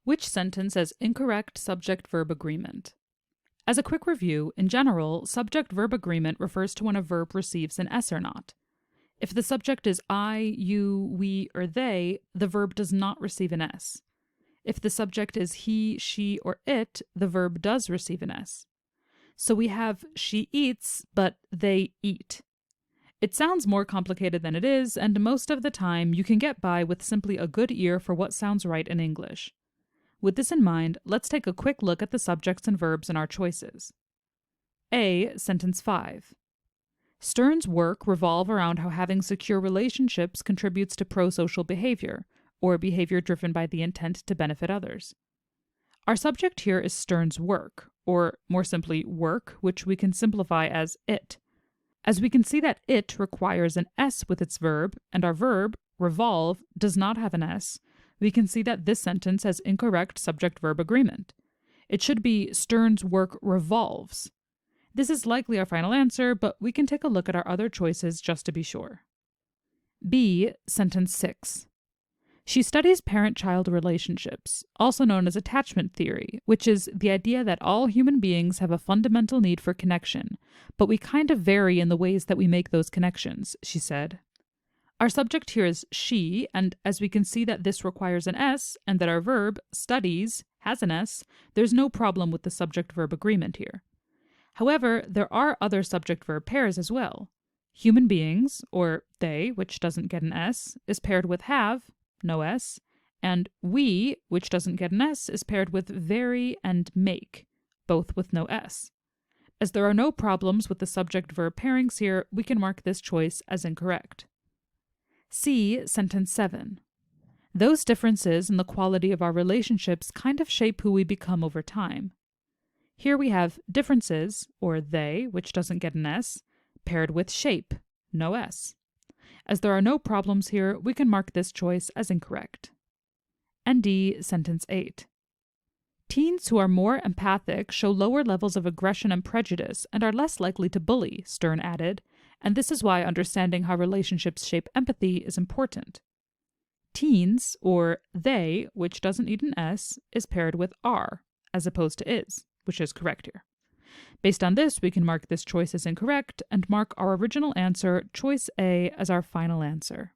Which sentence has incorrect subject-verb agreement? As a quick review, in general, subject-verb agreement refers to when a verb receives an S or not. If the subject is I, you, we, or they, the verb does not receive an S. If the subject is he, she, or it, the verb does receive an S. So we have she eats, but they eat. It sounds more complicated than it is, and most of the time you can get by with simply a good ear for what sounds right in English. With this in mind, let's take a quick look at the subjects and verbs in our choices. A. Sentence 5. Stern's work revolve around how having secure relationships contributes to pro-social behavior, or behavior driven by the intent to benefit others. Our subject here is Stern's work, or more simply work, which we can simplify as it. As we can see that it requires an S with its verb, and our verb, revolve, does not have an S, we can see that this sentence has incorrect subject-verb agreement. It should be Stern's work revolves. This is likely our final answer, but we can take a look at our other choices just to be sure. B. Sentence 6. She studies parent-child relationships, also known as attachment theory, which is the idea that all human beings have a fundamental need for connection, but we kind of vary in the ways that we make those connections, she said. Our subject here is she, and as we can see that this requires an S, and that our verb, studies, has an S, there's no problem with the subject-verb agreement here. However, there are other subject-verb pairs as well. Human beings, or they, which doesn't get an S, is paired with have, no S, and we, which doesn't get an S, is paired with very and make, both with no S. As there are no problems with the subject-verb pairings here, we can mark this choice as incorrect. C. Sentence 7. Those differences in the quality of our relationships kind of shape who we become over time. Here we have differences, or they, which doesn't get an S, paired with shape, no S. As there are no problems here, we can mark this choice as incorrect. And D. Sentence 8. Teens who are more empathic show lower levels of aggression and prejudice and are less likely to bully, Stern added, and this is why understanding how relationships shape empathy is important. Teens, or they, which doesn't need an S, is paired with are, as opposed to is, which is correct here. Based on this, we can mark this choice as incorrect and mark our original answer, choice A, as our final answer.